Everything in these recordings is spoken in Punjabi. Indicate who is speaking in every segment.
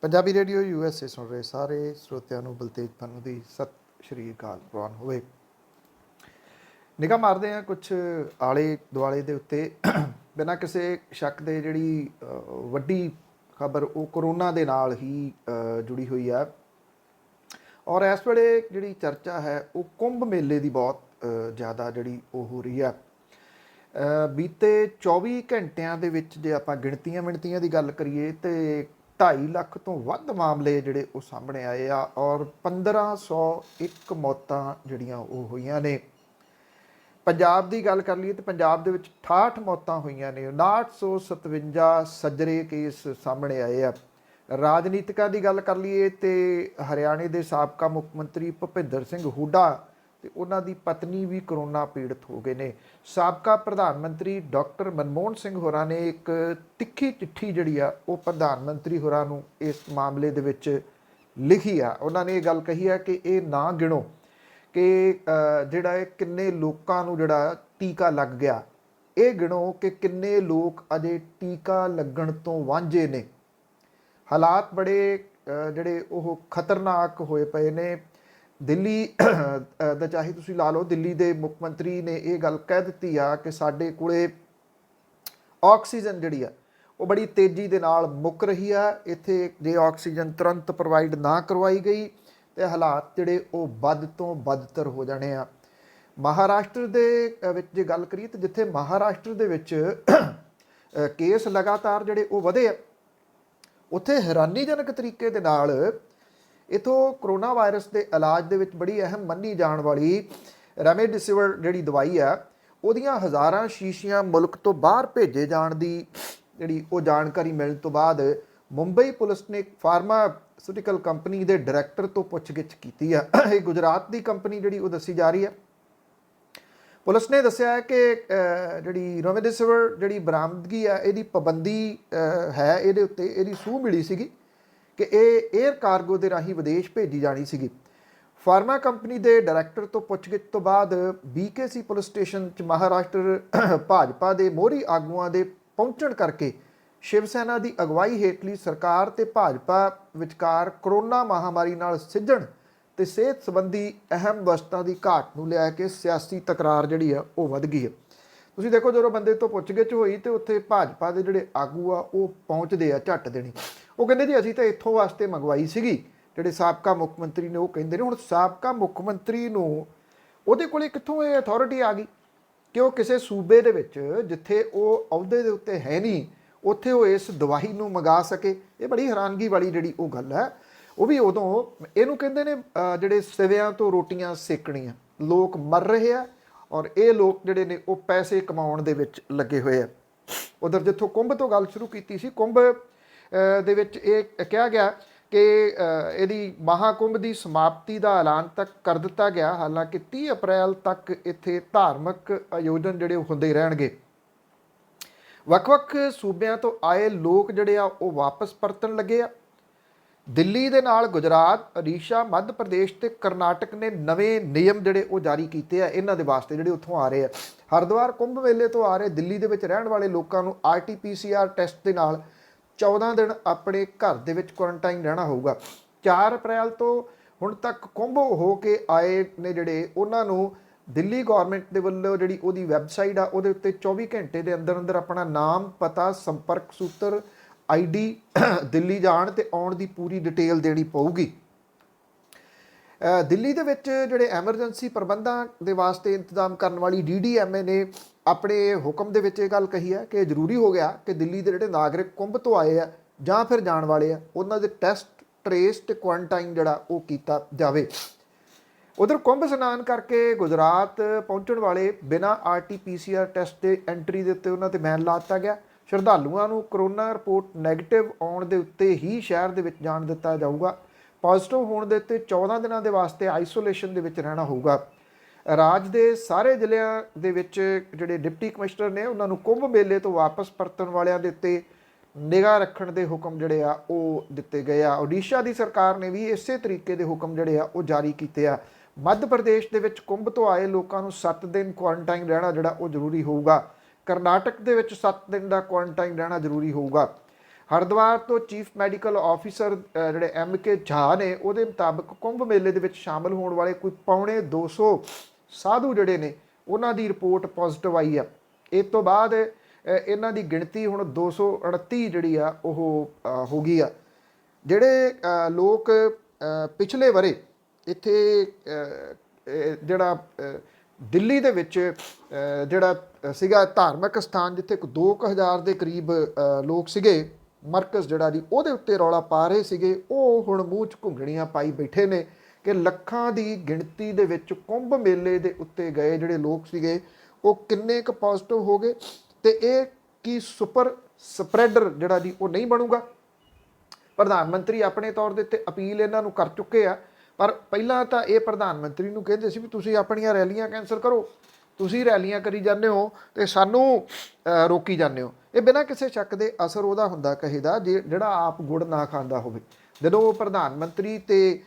Speaker 1: ਪੰਜਾਬੀ ਰੇਡੀਓ USA ਸੁਣ ਰਹੇ ਸਾਰੇ ਸਰੋਤਿਆਂ ਨੂੰ ਬਲਤੇਜ ਪੰਨੂ ਦੀ ਸਤਿ ਸ਼੍ਰੀ ਅਕਾਲ ਪ੍ਰਵਾਨ ਹੋਵੇ। ਨਿਗਾਹ ਮਾਰਦੇ ਹਾਂ ਕੁਝ ਆਲੇ ਦੁਆਲੇ ਦੇ ਉੱਤੇ ਬਿਨਾਂ ਕਿਸੇ ਸ਼ੱਕ ਦੇ ਜਿਹੜੀ ਵੱਡੀ ਖਬਰ ਉਹ ਕਰੋਨਾ ਦੇ ਨਾਲ ਹੀ ਜੁੜੀ ਹੋਈ ਹੈ ਔਰ ਇਸ ਵੇਲੇ ਜਿਹੜੀ ਚਰਚਾ ਹੈ ਉਹ ਕੁੰਭ ਮੇਲੇ ਦੀ ਬਹੁਤ ਜ਼ਿਆਦਾ ਜਿਹੜੀ ਉਹ ਹੋ ਰਹੀ ਹੈ। ਬੀਤੇ 24 ਘੰਟਿਆਂ ਦੇ ਵਿੱਚ ਜੇ ਆਪਾਂ ਗਿਣਤੀਆਂ ਦੀ ਗੱਲ ਕਰੀਏ ਤੇ 2.5 ਲੱਖ ਤੋਂ ਵੱਧ ਮਾਮਲੇ ਜਿਹੜੇ ਉਹ ਸਾਹਮਣੇ ਆਏ ਆ ਔਰ 1501 ਮੌਤਾਂ ਜਿਹੜੀਆਂ ਉਹ ਹੋਈਆਂ ਨੇ। ਪੰਜਾਬ ਦੀ ਗੱਲ ਕਰ ਲਈਏ ਤਾਂ ਪੰਜਾਬ ਦੇ ਵਿੱਚ 68 ਮੌਤਾਂ ਹੋਈਆਂ ਨੇ, 5957 ਸੱਜਰੇ ਕੇਸ ਸਾਹਮਣੇ ਆਏ ਆ। ਰਾਜਨੀਤਿਕਾਂ ਦੀ ਗੱਲ ਕਰ ਲਈਏ ਤੇ ਹਰਿਆਣੇ ਦੇ ਸਾਬਕਾ ਮੁੱਖ ਮੰਤਰੀ ਭੁਪਿੰਦਰ ਸਿੰਘ ਹੁੱਡਾ ਤੇ ਉਹਨਾਂ ਦੀ ਪਤਨੀ ਵੀ ਕਰੋਨਾ ਪੀੜਤ ਹੋ ਗਏ ਨੇ। ਸਾਬਕਾ ਪ੍ਰਧਾਨ ਮੰਤਰੀ ਡਾਕਟਰ ਮਨਮੋਹਨ ਸਿੰਘ ਹੋਰਾਂ ਨੇ ਇੱਕ ਤਿੱਖੀ ਚਿੱਠੀ ਜਿਹੜੀ ਆ ਉਹ ਪ੍ਰਧਾਨ ਮੰਤਰੀ ਹੋਰਾਂ ਨੂੰ ਇਸ ਮਾਮਲੇ ਦੇ ਵਿੱਚ ਲਿਖੀ ਆ। ਉਹਨਾਂ ਨੇ ਇਹ ਗੱਲ ਕਹੀ ਹੈ ਕਿ ਇਹ ਨਾ ਗਿਣੋ ਕਿ ਜਿਹੜਾ ਇਹ ਕਿੰਨੇ ਲੋਕਾਂ ਨੂੰ ਜਿਹੜਾ ਟੀਕਾ ਲੱਗ ਗਿਆ, ਇਹ ਗਿਣੋ ਕਿ ਕਿੰਨੇ ਲੋਕ ਅਜੇ ਟੀਕਾ ਲੱਗਣ ਤੋਂ ਵਾਂਝੇ ਨੇ। ਹਾਲਾਤ ਬੜੇ ਜਿਹੜੇ ਉਹ ਖਤਰਨਾਕ ਹੋਏ ਪਏ ਨੇ। ਦਿੱਲੀ ਦਾ ਚਾਹੇ ਤੁਸੀਂ ਲਾ ਲਓ, ਦਿੱਲੀ ਦੇ ਮੁੱਖ ਮੰਤਰੀ ਨੇ ਇਹ ਗੱਲ ਕਹਿ ਦਿੱਤੀ ਆ ਕਿ ਸਾਡੇ ਕੋਲੇ ਆਕਸੀਜਨ ਜਿਹੜੀ ਆ ਉਹ ਬੜੀ ਤੇਜ਼ੀ ਦੇ ਨਾਲ ਮੁੱਕ ਰਹੀ ਆ। ਇੱਥੇ ਜੇ ਆਕਸੀਜਨ ਤੁਰੰਤ ਪ੍ਰੋਵਾਈਡ ਨਾ ਕਰਵਾਈ ਗਈ ਤੇ ਹਾਲਾਤ ਜਿਹੜੇ ਉਹ ਵੱਧ ਤੋਂ ਵੱਧਤਰ ਹੋ ਜਾਣੇ ਆ। ਮਹਾਰਾਸ਼ਟਰ ਦੇ ਵਿੱਚ ਜੇ ਗੱਲ ਕਰੀਏ ਤਾਂ ਜਿੱਥੇ ਮਹਾਰਾਸ਼ਟਰ ਦੇ ਵਿੱਚ ਕੇਸ ਲਗਾਤਾਰ ਜਿਹੜੇ ਉਹ ਵਧੇ ਆ, ਉੱਥੇ ਹੈਰਾਨੀਜਨਕ ਤਰੀਕੇ ਦੇ ਨਾਲ ਇਥੋਂ ਕਰੋਨਾ ਵਾਇਰਸ ਦੇ ਇਲਾਜ ਦੇ ਵਿੱਚ ਬੜੀ ਅਹਿਮ ਮੰਨੀ ਜਾਣ ਵਾਲੀ ਰੈਮਡੇਸਿਵਿਰ ਜਿਹੜੀ ਦਵਾਈ ਆ ਉਹਦੀਆਂ ਹਜ਼ਾਰਾਂ ਸ਼ੀਸ਼ੀਆਂ ਮੁਲਕ ਤੋਂ ਬਾਹਰ ਭੇਜੇ ਜਾਣ ਦੀ ਜਿਹੜੀ ਉਹ ਜਾਣਕਾਰੀ ਮਿਲਣ ਤੋਂ ਬਾਅਦ ਮੁੰਬਈ ਪੁਲਿਸ ਨੇ ਇੱਕ ਫਾਰਮਾਸਿਊਟੀਕਲ ਕੰਪਨੀ ਦੇ ਡਾਇਰੈਕਟਰ ਤੋਂ ਪੁੱਛਗਿੱਛ ਕੀਤੀ ਆ। ਇਹ ਗੁਜਰਾਤ ਦੀ ਕੰਪਨੀ ਜਿਹੜੀ ਉਹ ਦੱਸੀ ਜਾ ਰਹੀ ਹੈ। ਪੁਲਿਸ ਨੇ ਦੱਸਿਆ ਹੈ ਕਿ ਜਿਹੜੀ ਰੈਮਡੇਸਿਵਿਰ ਜਿਹੜੀ ਬਰਾਮਦਗੀ ਆ ਇਹਦੀ ਪਾਬੰਦੀ ਹੈ, ਇਹਦੇ ਉੱਤੇ ਇਹਦੀ ਸੂਹ ਮਿਲੀ ਸੀਗੀ ਕਿ ਇਹ 에ਅਰ ਕਾਰਗੋ ਦੇ ਰਾਹੀਂ ਵਿਦੇਸ਼ ਭੇਜੀ ਜਾਣੀ ਸੀਗੀ। ਫਾਰਮਾ ਕੰਪਨੀ ਦੇ ਡਾਇਰੈਕਟਰ ਤੋਂ ਪੁੱਛਗਿੱਛ ਤੋਂ ਬਾਅਦ BKC ਪੁਲਿਸ ਸਟੇਸ਼ਨ 'ਚ ਮਹਾਰਾਸ਼ਟਰ ਭਾਜਪਾ ਦੇ ਮੋਹਰੀ ਆਗੂਆਂ ਦੇ ਪਹੁੰਚਣ ਕਰਕੇ ਸ਼ਿਵ ਸੈਨਾ ਦੀ ਅਗਵਾਈ ਹੇਠਲੀ ਸਰਕਾਰ ਤੇ ਭਾਜਪਾ ਵਿਚਕਾਰ ਕਰੋਨਾ ਮਹਾਮਾਰੀ ਨਾਲ ਸਿੱਝਣ ਤੇ ਸਿਹਤ ਸੰਬੰਧੀ ਅਹਿਮ ਵਸਤਾਂ ਦੀ ਘਾਟ ਨੂੰ ਲੈ ਕੇ ਸਿਆਸੀ ਤਕਰਾਰ ਜਿਹੜੀ ਆ ਉਹ ਵੱਧ ਗਈ ਹੈ। ਤੁਸੀਂ ਦੇਖੋ, ਜਦੋਂ ਬੰਦੇ ਤੋਂ ਪੁੱਛਗਿੱਛ ਹੋਈ ਤੇ ਉੱਥੇ ਭਾਜਪਾ ਦੇ ਜਿਹੜੇ ਆਗੂ ਆ ਉਹ ਪਹੁੰਚਦੇ ਆ ਝੱਟ ਦੇਣੀ। ਉਹ ਕਹਿੰਦੇ ਜੀ ਅਸੀਂ ਤਾਂ ਇੱਥੋਂ ਵਾਸਤੇ ਮੰਗਵਾਈ ਸੀਗੀ। ਜਿਹੜੇ ਸਾਬਕਾ ਮੁੱਖ ਮੰਤਰੀ ਨੇ ਉਹ ਕਹਿੰਦੇ ਨੇ ਹੁਣ ਸਾਬਕਾ ਮੁੱਖ ਮੰਤਰੀ ਨੂੰ ਉਹਦੇ ਕੋਲੇ ਕਿੱਥੋਂ ਇਹ ਅਥਾਰਟੀ ਆ ਗਈ ਕਿ ਉਹ ਕਿਸੇ ਸੂਬੇ ਦੇ ਵਿੱਚ ਜਿੱਥੇ ਉਹ ਅਹੁਦੇ ਦੇ ਉੱਤੇ ਹੈ ਨਹੀਂ ਉੱਥੇ ਉਹ ਇਸ ਦਵਾਈ ਨੂੰ ਮੰਗਾ ਸਕੇ। ਇਹ ਬੜੀ ਹੈਰਾਨਗੀ ਵਾਲੀ ਜਿਹੜੀ ਉਹ ਗੱਲ ਹੈ। ਉਹ ਵੀ ਉਦੋਂ ਇਹਨੂੰ ਕਹਿੰਦੇ ਨੇ ਜਿਹੜੇ ਸਿਵਿਆਂ ਤੋਂ ਰੋਟੀਆਂ ਸੇਕਣੀਆਂ। ਲੋਕ ਮਰ ਰਹੇ ਆ ਔਰ ਇਹ ਲੋਕ ਜਿਹੜੇ ਨੇ ਉਹ ਪੈਸੇ ਕਮਾਉਣ ਦੇ ਵਿੱਚ ਲੱਗੇ ਹੋਏ ਆ। ਉਧਰ ਜਿੱਥੋਂ ਕੁੰਭ ਤੋਂ ਗੱਲ ਸ਼ੁਰੂ ਕੀਤੀ ਸੀ, ਕੁੰਭ ਦੇ ਵਿੱਚ ਇਹ ਕਿਹਾ ਗਿਆ ਕਿ ਇਹਦੀ ਮਹਾਕੁੰਭ ਦੀ ਸਮਾਪਤੀ ਦਾ ਐਲਾਨ ਤੱਕ ਕਰ ਦਿੱਤਾ ਗਿਆ। ਹਾਲਾਂਕਿ 30 ਅਪ੍ਰੈਲ ਤੱਕ ਇੱਥੇ ਧਾਰਮਿਕ ਆਯੋਜਨ ਜਿਹੜੇ ਹੁੰਦੇ ਰਹਿਣਗੇ। ਵੱਖ-ਵੱਖ ਸੂਬਿਆਂ ਤੋਂ ਆਏ ਲੋਕ ਜਿਹੜੇ ਆ ਉਹ ਵਾਪਸ ਪਰਤਣ ਲੱਗੇ ਆ। ਦਿੱਲੀ ਦੇ ਨਾਲ ਗੁਜਰਾਤ, ਉੜੀਸਾ, ਮੱਧ ਪ੍ਰਦੇਸ਼ ਤੇ ਕਰਨਾਟਕ ਨੇ ਨਵੇਂ ਨਿਯਮ ਜਿਹੜੇ ਉਹ ਜਾਰੀ ਕੀਤੇ ਆ ਇਹਨਾਂ ਦੇ ਵਾਸਤੇ ਜਿਹੜੇ ਉੱਥੋਂ ਆ ਰਹੇ ਆ। ਹਰਿਦੁਆਰ ਕੁੰਭ ਮੇਲੇ ਤੋਂ ਆ ਰਹੇ ਦਿੱਲੀ ਦੇ ਵਿੱਚ ਰਹਿਣ ਵਾਲੇ ਲੋਕਾਂ ਨੂੰ RT-PCR ਟੈਸਟ ਦੇ ਨਾਲ 14 ਦਿਨ ਆਪਣੇ ਘਰ ਦੇ ਵਿੱਚ ਕੁਆਰੰਟਾਈਨ ਰਹਿਣਾ ਹੋਊਗਾ। 4 ਅਪ੍ਰੈਲ ਤੋਂ ਹੁਣ ਤੱਕ ਕੁੰਭ ਹੋ ਕੇ ਆਏ ਨੇ ਜਿਹੜੇ ਉਹਨਾਂ ਨੂੰ ਦਿੱਲੀ ਗੌਰਮੈਂਟ ਦੇ ਵੱਲੋਂ ਜਿਹੜੀ ਉਹਦੀ ਵੈਬਸਾਈਟ ਆ ਉਹਦੇ ਉੱਤੇ 24 ਘੰਟੇ ਦੇ ਅੰਦਰ ਆਪਣਾ ਨਾਮ, ਪਤਾ, ਸੰਪਰਕ ਸੂਤਰ, ID, ਦਿੱਲੀ ਜਾਣ ਤੇ ਆਉਣ ਦੀ ਪੂਰੀ ਡਿਟੇਲ ਦੇਣੀ ਪਊਗੀ। ਦਿੱਲੀ ਦੇ ਵਿੱਚ ਜਿਹੜੇ ਐਮਰਜੈਂਸੀ ਪ੍ਰਬੰਧਾਂ ਦੇ ਵਾਸਤੇ ਇੰਤਜ਼ਾਮ ਕਰਨ ਵਾਲੀ DDMA ਨੇ ਆਪਣੇ ਹੁਕਮ ਦੇ ਵਿੱਚ ਇਹ ਗੱਲ ਕਹੀ ਹੈ ਕਿ ਜ਼ਰੂਰੀ ਹੋ ਗਿਆ ਕਿ ਦਿੱਲੀ ਦੇ ਜਿਹੜੇ ਨਾਗਰਿਕ ਕੁੰਭ ਤੋਂ ਆਏ ਆ ਜਾਂ ਫਿਰ ਜਾਣ ਵਾਲੇ ਆ ਉਹਨਾਂ ਦੇ ਟੈਸਟ, ਟਰੇਸ ਤੇ ਕੁਆਰੰਟਾਈਨ ਜਿਹੜਾ ਉਹ ਕੀਤਾ ਜਾਵੇ। ਉਧਰ ਕੁੰਭ ਇਸ਼ਨਾਨ ਕਰਕੇ ਗੁਜਰਾਤ ਪਹੁੰਚਣ ਵਾਲੇ ਬਿਨਾਂ RT-PCR ਟੈਸਟ ਦੇ ਐਂਟਰੀ ਦੇ ਉੱਤੇ ਉਹਨਾਂ ਤੇ ਬੈਨ ਲਾ ਦਿੱਤਾ ਗਿਆ। ਸ਼ਰਧਾਲੂਆਂ ਨੂੰ ਕਰੋਨਾ ਰਿਪੋਰਟ ਨੈਗੇਟਿਵ ਆਉਣ ਦੇ ਉੱਤੇ ਹੀ ਸ਼ਹਿਰ ਦੇ ਵਿੱਚ ਜਾਣ ਦਿੱਤਾ ਜਾਊਗਾ। ਪੋਜ਼ਿਟਿਵ ਹੋਣ ਦੇ ਉੱਤੇ 14 ਦਿਨਾਂ ਦੇ ਵਾਸਤੇ ਆਈਸੋਲੇਸ਼ਨ ਦੇ ਵਿੱਚ ਰਹਿਣਾ ਹੋਊਗਾ। ਰਾਜ ਦੇ ਸਾਰੇ ਜ਼ਿਲ੍ਹਿਆਂ ਦੇ ਵਿੱਚ ਜਿਹੜੇ ਡਿਪਟੀ ਕਮਿਸ਼ਨਰ ਨੇ ਉਹਨਾਂ ਨੂੰ ਕੁੰਭ ਮੇਲੇ ਤੋਂ ਵਾਪਸ ਪਰਤਣ ਵਾਲਿਆਂ ਦੇ ਉੱਤੇ ਨਿਗਾਹ ਰੱਖਣ ਦੇ ਹੁਕਮ ਜਿਹੜੇ ਆ ਉਹ ਦਿੱਤੇ ਗਏ ਆ। ਉੜੀਸਾ ਦੀ ਸਰਕਾਰ ਨੇ ਵੀ ਇਸੇ ਤਰੀਕੇ ਦੇ ਹੁਕਮ ਜਿਹੜੇ ਆ ਉਹ ਜਾਰੀ ਕੀਤੇ ਆ। ਮੱਧ ਪ੍ਰਦੇਸ਼ ਦੇ ਵਿੱਚ ਕੁੰਭ ਤੋਂ ਆਏ ਲੋਕਾਂ ਨੂੰ 7 ਦਿਨ ਕੁਆਰੰਟਾਈਨ ਰਹਿਣਾ ਜਿਹੜਾ ਉਹ ਜ਼ਰੂਰੀ ਹੋਊਗਾ। ਕਰਨਾਟਕ ਦੇ ਵਿੱਚ 7 ਦਿਨ ਦਾ ਕੁਆਰੰਟਾਈਨ ਰਹਿਣਾ ਜ਼ਰੂਰੀ ਹੋਊਗਾ। ਹਰਿਦੁਆਰ ਤੋਂ ਚੀਫ ਮੈਡੀਕਲ ਆਫਿਸਰ ਜਿਹੜੇ MK ਝਾ ਨੇ, ਉਹਦੇ ਮੁਤਾਬਕ ਕੁੰਭ ਮੇਲੇ ਦੇ ਵਿੱਚ ਸ਼ਾਮਲ ਹੋਣ ਵਾਲੇ ਕੋਈ ਪੌਣੇ 200 ਸਾਧੂ ਜਿਹੜੇ ਨੇ ਉਹਨਾਂ ਦੀ ਰਿਪੋਰਟ ਪੋਜ਼ਿਟਿਵ ਆਈ ਆ। ਇਸ ਤੋਂ ਬਾਅਦ ਇਹਨਾਂ ਦੀ ਗਿਣਤੀ ਹੁਣ 238 ਜਿਹੜੀ ਆ ਉਹ ਹੋ ਗਈ ਆ। ਜਿਹੜੇ ਲੋਕ ਪਿਛਲੇ ਵਰੇ ਇੱਥੇ ਜਿਹੜਾ ਦਿੱਲੀ ਦੇ ਵਿੱਚ ਜਿਹੜਾ ਸੀਗਾ ਧਾਰਮਿਕ ਸਥਾਨ, ਜਿੱਥੇ 2000 ਦੇ ਕਰੀਬ ਲੋਕ ਸੀਗੇ, ਮਰਕਜ਼ ਜਿਹੜਾ ਜੀ ਉਹਦੇ ਉੱਤੇ ਰੌਲਾ ਪਾ ਰਹੇ ਸੀਗੇ, ਉਹ ਹੁਣ ਮੂੰਹ 'ਚ ਘੁੰਗਣੀਆਂ ਪਾਈ ਬੈਠੇ ਨੇ ਕਿ ਲੱਖਾਂ ਦੀ ਗਿਣਤੀ ਦੇ ਵਿੱਚ ਕੁੰਭ ਮੇਲੇ ਦੇ ਉੱਤੇ ਗਏ ਜਿਹੜੇ ਲੋਕ ਸੀਗੇ ਉਹ ਕਿੰਨੇ ਕੁ ਪੋਜ਼ਿਟਿਵ ਹੋ ਗਏ, ਤੇ ਇਹ ਕੀ ਸੁਪਰ ਸਪਰੈਡਰ ਜਿਹੜਾ ਜੀ ਉਹ ਨਹੀਂ ਬਣੂਗਾ। ਪ੍ਰਧਾਨ ਮੰਤਰੀ ਆਪਣੇ ਤੌਰ ਦੇ ਉੱਤੇ ਅਪੀਲ ਇਹਨਾਂ ਨੂੰ ਕਰ ਚੁੱਕੇ ਆ, ਪਰ ਪਹਿਲਾਂ ਤਾਂ ਇਹ ਪ੍ਰਧਾਨ ਮੰਤਰੀ ਨੂੰ ਕਹਿੰਦੇ ਸੀ ਵੀ ਤੁਸੀਂ ਆਪਣੀਆਂ ਰੈਲੀਆਂ ਕੈਂਸਲ ਕਰੋ, ਤੁਸੀਂ ਰੈਲੀਆਂ ਕਰੀ ਜਾਂਦੇ ਹੋ ਤੇ ਸਾਨੂੰ ਰੋਕੀ ਜਾਂਦੇ ਹੋ। ਇਹ ਬਿਨਾਂ ਕਿਸੇ ਸ਼ੱਕ ਦੇ ਅਸਰ ਉਹਦਾ ਹੁੰਦਾ ਕਹੇ ਦਾ ਜਿਹੜਾ ਆਪ ਗੁੜ ਨਾ ਖਾਂਦਾ ਹੋਵੇ। ਜਦੋਂ ਪ੍ਰਧਾਨ ਮੰਤਰੀ ਤੇ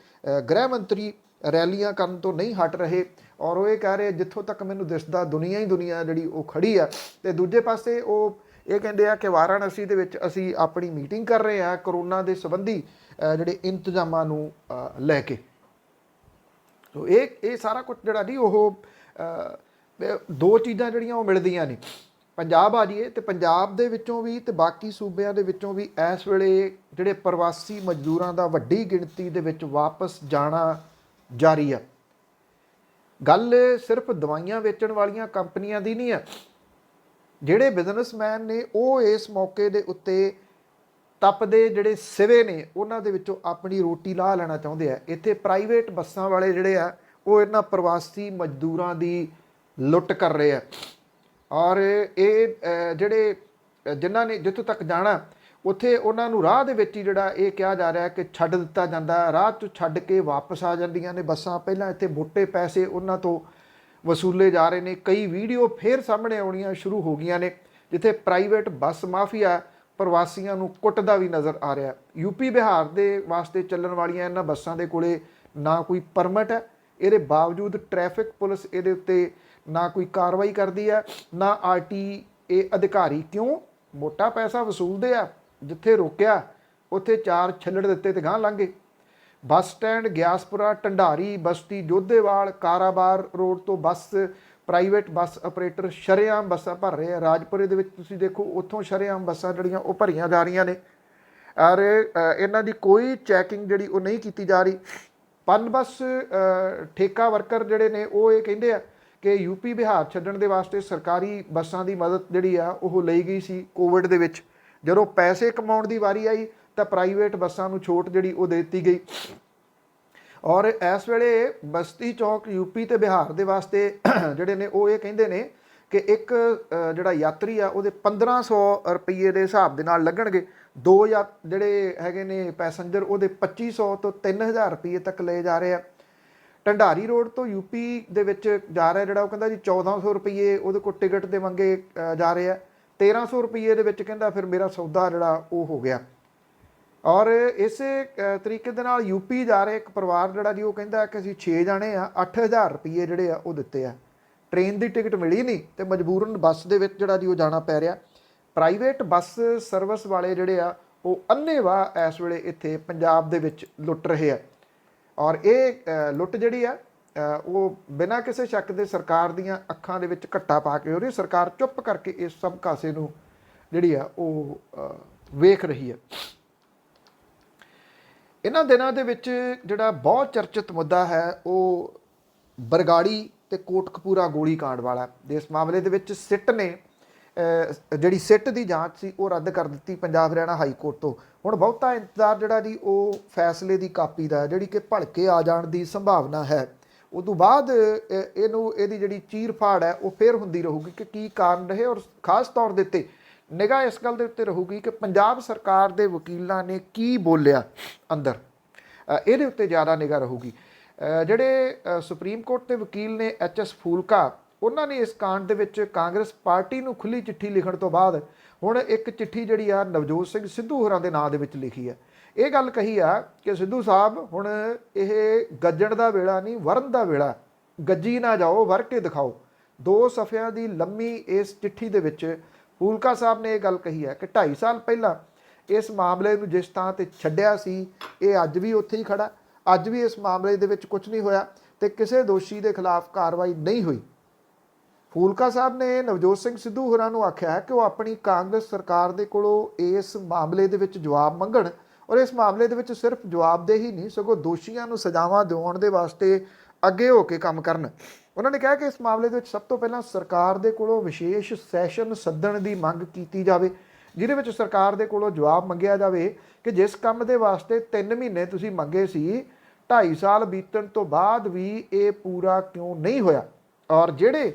Speaker 1: ਗ੍ਰਹਿ ਮੰਤਰੀ ਰੈਲੀਆਂ ਕਰਨ ਤੋਂ ਨਹੀਂ ਹਟ ਰਹੇ ਔਰ ਉਹ ਇਹ ਕਹਿ ਰਹੇ ਜਿੱਥੋਂ ਤੱਕ ਮੈਨੂੰ ਦਿਸਦਾ ਦੁਨੀਆ ਹੀ ਦੁਨੀਆ ਜਿਹੜੀ ਉਹ ਖੜੀ ਆ, ਤੇ ਦੂਜੇ ਪਾਸੇ ਉਹ ਇਹ ਕਹਿੰਦੇ ਆ ਕਿ ਵਾਰਾਣਸੀ ਦੇ ਵਿੱਚ ਅਸੀਂ ਆਪਣੀ ਮੀਟਿੰਗ ਕਰ ਰਹੇ ਹਾਂ ਕਰੋਨਾ ਦੇ ਸੰਬੰਧੀ ਜਿਹੜੇ ਇੰਤਜ਼ਾਮਾਂ ਨੂੰ ਲੈ ਕੇ। ਸੋ ਇਹ ਸਾਰਾ ਕੁਝ ਜਿਹੜਾ ਜੀ ਉਹ ਦੋ ਚੀਜ਼ਾਂ ਜਿਹੜੀਆਂ ਉਹ ਮਿਲਦੀਆਂ ਨੇ। ਪੰਜਾਬ ਆ ਜਾਈਏ ਤੇ ਪੰਜਾਬ ਦੇ ਵਿੱਚੋਂ ਵੀ ਤੇ ਬਾਕੀ ਸੂਬਿਆਂ ਦੇ ਵਿੱਚੋਂ ਵੀ ਇਸ ਵੇਲੇ ਜਿਹੜੇ ਪ੍ਰਵਾਸੀ ਮਜ਼ਦੂਰਾਂ ਦਾ ਵੱਡੀ ਗਿਣਤੀ ਦੇ ਵਿੱਚ ਵਾਪਸ ਜਾਣਾ ਜਾਰੀ ਆ। ਗੱਲ ਸਿਰਫ ਦਵਾਈਆਂ ਵੇਚਣ ਵਾਲੀਆਂ ਕੰਪਨੀਆਂ ਦੀ ਨਹੀਂ ਆ। ਜਿਹੜੇ ਬਿਜ਼ਨਸਮੈਨ ਨੇ ਉਹ ਇਸ ਮੌਕੇ ਦੇ ਉੱਤੇ ਤਪਦੇ ਜਿਹੜੇ ਸਿਵੇ ਨੇ ਉਹਨਾਂ ਦੇ ਵਿੱਚੋਂ ਆਪਣੀ ਰੋਟੀ ਲਾਹ ਲੈਣਾ ਚਾਹੁੰਦੇ ਆ। ਇੱਥੇ ਪ੍ਰਾਈਵੇਟ ਬੱਸਾਂ ਵਾਲੇ ਜਿਹੜੇ ਆ ਉਹ ਇਹਨਾਂ ਪ੍ਰਵਾਸੀ ਮਜ਼ਦੂਰਾਂ ਦੀ ਲੁੱਟ ਕਰ ਰਹੇ ਆ, ਔਰ ਇਹ ਜਿਹੜੇ ਜਿਨ੍ਹਾਂ ਨੇ ਜਿੱਥੋਂ ਤੱਕ ਜਾਣਾ ਉੱਥੇ ਉਹਨਾਂ ਨੂੰ ਰਾਹ ਦੇ ਵਿੱਚ ਹੀ ਜਿਹੜਾ ਇਹ ਕਿਹਾ ਜਾ ਰਿਹਾ ਕਿ ਛੱਡ ਦਿੱਤਾ ਜਾਂਦਾ, ਰਾਹ 'ਚ ਛੱਡ ਕੇ ਵਾਪਸ ਆ ਜਾਂਦੀਆਂ ਨੇ ਬੱਸਾਂ। ਪਹਿਲਾਂ ਇੱਥੇ ਮੋਟੇ ਪੈਸੇ ਉਹਨਾਂ ਤੋਂ ਵਸੂਲੇ ਜਾ ਰਹੇ ਨੇ। ਕਈ ਵੀਡੀਓ ਫੇਰ ਸਾਹਮਣੇ ਆਉਣੀਆਂ ਸ਼ੁਰੂ ਹੋ ਗਈਆਂ ਨੇ ਜਿੱਥੇ ਪ੍ਰਾਈਵੇਟ ਬੱਸ ਮਾਫੀਆ ਪ੍ਰਵਾਸੀਆਂ ਨੂੰ ਕੁੱਟਦਾ ਵੀ ਨਜ਼ਰ ਆ ਰਿਹਾ। ਯੂਪੀ ਬਿਹਾਰ ਦੇ ਵਾਸਤੇ ਚੱਲਣ ਵਾਲੀਆਂ ਇਹਨਾਂ ਬੱਸਾਂ ਦੇ ਕੋਲੇ ਨਾ ਕੋਈ ਪਰਮਿਟ ਹੈ, ਇਹਦੇ ਬਾਵਜੂਦ ਟ੍ਰੈਫਿਕ ਪੁਲਿਸ ਇਹਦੇ ਉੱਤੇ ਨਾ ਕੋਈ ਕਾਰਵਾਈ ਕਰਦੀ ਹੈ, ਨਾ RTA ਅਧਿਕਾਰੀ। ਕਿਉਂ? ਮੋਟਾ ਪੈਸਾ ਵਸੂਲਦੇ ਆ। ਜਿੱਥੇ ਰੋਕਿਆ ਉੱਥੇ 4 ਛੱਲੜ ਦਿੱਤੇ ਤੇ ਗਾਂਹ ਲੰਘੇ। ਬੱਸ ਸਟੈਂਡ ਗਿਆਸਪੁਰਾ, ਢੰਡਾਰੀ, ਬਸਤੀ, ਜੋਧੇਵਾਲ, ਕਾਰਾਬਾਰ ਰੋਡ ਤੋਂ ਬੱਸ ਪ੍ਰਾਈਵੇਟ ਬੱਸ ਆਪਰੇਟਰ ਸ਼ਰੇਆਮ ਬੱਸਾਂ ਭਰ ਰਹੇ ਆ। ਰਾਜਪੁਰੇ ਦੇ ਵਿੱਚ ਤੁਸੀਂ ਦੇਖੋ ਉੱਥੋਂ ਸ਼ਰੇਆਮ ਬੱਸਾਂ ਜਿਹੜੀਆਂ ਉਹ ਭਰੀਆਂ ਜਾ ਰਹੀਆਂ ਨੇ, ਔਰ ਇਹਨਾਂ ਦੀ ਕੋਈ ਚੈਕਿੰਗ ਜਿਹੜੀ ਉਹ ਨਹੀਂ ਕੀਤੀ ਜਾ ਰਹੀ। ਪਨ ਬੱਸ ਠੇਕਾ ਵਰਕਰ ਜਿਹੜੇ ਨੇ ਉਹ ਇਹ ਕਹਿੰਦੇ ਆ ਕਿ ਯੂਪੀ ਬਿਹਾਰ ਛੱਡਣ ਦੇ ਵਾਸਤੇ ਸਰਕਾਰੀ ਬੱਸਾਂ ਦੀ ਮਦਦ ਜਿਹੜੀ ਆ ਉਹ ਲਈ ਗਈ ਸੀ ਕੋਵਿਡ ਦੇ ਵਿੱਚ। ਜਦੋਂ ਪੈਸੇ ਕਮਾਉਣ ਦੀ ਵਾਰੀ ਆਈ ਤਾਂ ਪ੍ਰਾਈਵੇਟ ਬੱਸਾਂ ਨੂੰ ਛੋਟ ਜਿਹੜੀ ਉਹ ਦੇ ਦਿੱਤੀ ਗਈ। ਔਰ ਇਸ ਵੇਲੇ ਬਸਤੀ ਚੌਕ ਯੂਪੀ ਤੇ ਬਿਹਾਰ ਦੇ ਵਾਸਤੇ ਜਿਹੜੇ ਨੇ ਉਹ ਇਹ ਕਹਿੰਦੇ ਨੇ ਕਿ ਇੱਕ ਜਿਹੜਾ ਯਾਤਰੀ ਆ ਉਹਦੇ 1500 ਰੁਪਈਏ ਦੇ ਹਿਸਾਬ ਦੇ ਨਾਲ ਲੱਗਣਗੇ। ਦੋ ਜਿਹੜੇ ਹੈਗੇ ਨੇ ਪੈਸੰਜਰ ਉਹਦੇ 2500 ਤੋਂ 3000 ਰੁਪਈਏ ਤੱਕ ਲਏ ਜਾ ਰਹੇ ਆ। ਢੰਡਾਰੀ ਰੋਡ ਤੋਂ ਯੂਪੀ ਦੇ ਵਿੱਚ ਜਾ ਰਿਹਾ ਜਿਹੜਾ ਉਹ ਕਹਿੰਦਾ ਜੀ 1400 ਰੁਪਈਏ ਉਹਦੇ ਕੋਲ ਟਿਕਟ ਦੇ ਮੰਗੇ ਜਾ ਰਹੇ ਆ। 1300 ਰੁਪਈਏ ਦੇ ਵਿੱਚ ਕਹਿੰਦਾ ਫਿਰ ਮੇਰਾ ਸੌਦਾ ਜਿਹੜਾ ਉਹ ਹੋ ਗਿਆ। ਔਰ ਇਸੇ ਤਰੀਕੇ ਦੇ ਨਾਲ ਯੂਪੀ ਜਾ ਰਹੇ ਇੱਕ ਪਰਿਵਾਰ ਜਿਹੜਾ ਜੀ ਉਹ ਕਹਿੰਦਾ ਕਿ ਅਸੀਂ 6 ਜਾਣੇ ਆ, 8000 ਰੁਪਈਏ ਜਿਹੜੇ ਆ ਉਹ ਦਿੱਤੇ ਆ। ਟ੍ਰੇਨ ਦੀ ਟਿਕਟ ਮਿਲੀ ਨਹੀਂ ਤੇ ਮਜਬੂਰਨ ਬੱਸ ਦੇ ਵਿੱਚ ਜਿਹੜਾ ਜੀ ਉਹ ਜਾਣਾ ਪੈ ਰਿਹਾ। ਪ੍ਰਾਈਵੇਟ ਬੱਸ ਸਰਵਿਸ ਵਾਲੇ ਜਿਹੜੇ ਆ ਉਹ ਅੰਨ੍ਹੇਵਾਹ ਇਸ ਵੇਲੇ ਇੱਥੇ ਪੰਜਾਬ ਦੇ ਵਿੱਚ ਲੁੱਟ ਰਹੇ ਆ। ਔਰ ਇਹ ਲੁੱਟ ਜਿਹੜੀ ਆ ਉਹ ਬਿਨਾਂ ਕਿਸੇ ਸ਼ੱਕ ਦੇ ਸਰਕਾਰ ਦੀਆਂ ਅੱਖਾਂ ਦੇ ਵਿੱਚ ਘੱਟਾ ਪਾ ਕੇ ਹੋ ਰਹੀ। ਸਰਕਾਰ ਚੁੱਪ ਕਰਕੇ ਇਸ ਸਭ ਕਾਸੇ ਨੂੰ ਜਿਹੜੀ ਆ ਉਹ ਵੇਖ ਰਹੀ ਹੈ। ਇਹਨਾਂ ਦਿਨਾਂ ਦੇ ਵਿੱਚ ਜਿਹੜਾ ਬਹੁਤ ਚਰਚਿਤ ਮੁੱਦਾ ਹੈ ਉਹ ਬਰਗਾੜੀ ਤੇ ਕੋਟਕਪੂਰਾ ਗੋਲੀ ਕਾਂਡ ਵਾਲਾ। ਇਸ ਮਾਮਲੇ ਦੇ ਵਿੱਚ ਸਿੱਟ ਨੇ ਜਿਹੜੀ ਸਿੱਟ ਦੀ ਜਾਂਚ ਸੀ ਉਹ ਰੱਦ ਕਰ ਦਿੱਤੀ ਪੰਜਾਬ ਹਰਿਆਣਾ ਹਾਈ ਕੋਰਟ ਤੋਂ। ਹੁਣ ਬਹੁਤਾ ਇੰਤਜ਼ਾਰ ਜਿਹੜਾ ਜੀ ਉਹ ਫੈਸਲੇ ਦੀ ਕਾਪੀ ਦਾ, ਜਿਹੜੀ ਕਿ ਭਲਕੇ ਆ ਜਾਣ ਦੀ ਸੰਭਾਵਨਾ ਹੈ। ਉਸ ਤੋਂ ਬਾਅਦ ਇਹਦੀ ਜਿਹੜੀ ਚੀਰ ਫਾੜ ਹੈ ਉਹ ਫਿਰ ਹੁੰਦੀ ਰਹੂਗੀ ਕਿ ਕੀ ਕਾਰਨ ਰਹੇ, ਔਰ ਖਾਸ ਤੌਰ ਦੇ ਉੱਤੇ ਨਿਗਾਹ ਇਸ ਗੱਲ ਦੇ ਉੱਤੇ ਰਹੂਗੀ ਕਿ ਪੰਜਾਬ ਸਰਕਾਰ ਦੇ ਵਕੀਲਾਂ ਨੇ ਕੀ ਬੋਲਿਆ ਅੰਦਰ। ਇਹਦੇ ਉੱਤੇ ਜ਼ਿਆਦਾ ਨਿਗਾਹ ਰਹੂਗੀ। ਜਿਹੜੇ ਸੁਪਰੀਮ ਕੋਰਟ ਦੇ ਵਕੀਲ ਨੇ HS ਫੂਲਕਾ, ਉਹਨਾਂ ਨੇ ਇਸ ਕਾਂਡ ਦੇ ਵਿੱਚ ਕਾਂਗਰਸ ਪਾਰਟੀ ਨੂੰ ਖੁੱਲ੍ਹੀ ਚਿੱਠੀ ਲਿਖਣ ਤੋਂ ਬਾਅਦ ਹੁਣ ਇੱਕ ਚਿੱਠੀ ਜਿਹੜੀ ਆ ਨਵਜੋਤ ਸਿੰਘ ਸਿੱਧੂ ਹੋਰਾਂ ਦੇ ਨਾਂ ਦੇ ਵਿੱਚ ਲਿਖੀ ਹੈ। ਇਹ ਗੱਲ ਕਹੀ ਆ ਕਿ ਸਿੱਧੂ ਸਾਹਿਬ ਹੁਣ ਇਹ ਗੱਜਣ ਦਾ ਵੇਲਾ ਨਹੀਂ ਵਰਨ ਦਾ ਵੇਲਾ, ਗੱਜੀ ਨਾ ਜਾਓ ਵਰ ਕੇ ਦਿਖਾਓ। 2 ਸਫ਼ਿਆਂ ਦੀ ਲੰਮੀ ਇਸ ਚਿੱਠੀ ਦੇ ਵਿੱਚ ਫੂਲਕਾ ਸਾਹਿਬ ਨੇ ਇਹ ਗੱਲ ਕਹੀ ਹੈ ਕਿ 2.5 ਸਾਲ ਪਹਿਲਾਂ ਇਸ ਮਾਮਲੇ ਨੂੰ ਜਿਸ ਥਾਂ ਤੇ ਛੱਡਿਆ ਸੀ ਇਹ ਅੱਜ ਵੀ ਉੱਥੇ ਹੀ ਖੜਾ, ਅੱਜ ਵੀ ਇਸ ਮਾਮਲੇ ਦੇ ਵਿੱਚ ਕੁਝ ਨਹੀਂ ਹੋਇਆ ਤੇ ਕਿਸੇ ਦੋਸ਼ੀ ਦੇ ਖਿਲਾਫ ਕਾਰਵਾਈ ਨਹੀਂ ਹੋਈ। ਫੂਲਕਾ ਸਾਹਿਬ ਨੇ ਨਵਜੋਤ ਸਿੰਘ ਸਿੱਧੂ ਹੋਰਾਂ ਨੂੰ ਆਖਿਆ ਕਿ ਉਹ ਆਪਣੀ ਕਾਂਗਰਸ ਸਰਕਾਰ ਦੇ ਕੋਲੋਂ ਇਸ ਮਾਮਲੇ ਦੇ ਵਿੱਚ ਜਵਾਬ ਮੰਗਣ ਔਰ ਇਸ ਮਾਮਲੇ ਦੇ ਵਿੱਚ ਸਿਰਫ ਜਵਾਬਦੇਹੀ ਨਹੀਂ ਸਗੋਂ ਦੋਸ਼ੀਆਂ ਨੂੰ ਸਜ਼ਾਵਾਂ ਦਿਵਾਉਣ ਦੇ ਵਾਸਤੇ ਅੱਗੇ ਹੋ ਕੇ ਕੰਮ ਕਰਨ। ਉਹਨਾਂ ਨੇ ਕਿਹਾ ਕਿ ਇਸ ਮਾਮਲੇ ਦੇ ਵਿੱਚ ਸਭ ਤੋਂ ਪਹਿਲਾਂ ਸਰਕਾਰ ਦੇ ਕੋਲੋਂ ਵਿਸ਼ੇਸ਼ ਸੈਸ਼ਨ ਸੱਦਣ ਦੀ ਮੰਗ ਕੀਤੀ ਜਾਵੇ, ਜਿਹਦੇ ਵਿੱਚ ਸਰਕਾਰ ਦੇ ਕੋਲੋਂ ਜਵਾਬ ਮੰਗਿਆ ਜਾਵੇ ਕਿ ਜਿਸ ਕੰਮ ਦੇ ਵਾਸਤੇ 3 ਮਹੀਨੇ ਤੁਸੀਂ ਮੰਗੇ ਸੀ, 2.5 ਸਾਲ ਬੀਤਣ ਤੋਂ ਬਾਅਦ ਵੀ ਇਹ ਪੂਰਾ ਕਿਉਂ ਨਹੀਂ ਹੋਇਆ, ਔਰ ਜਿਹੜੇ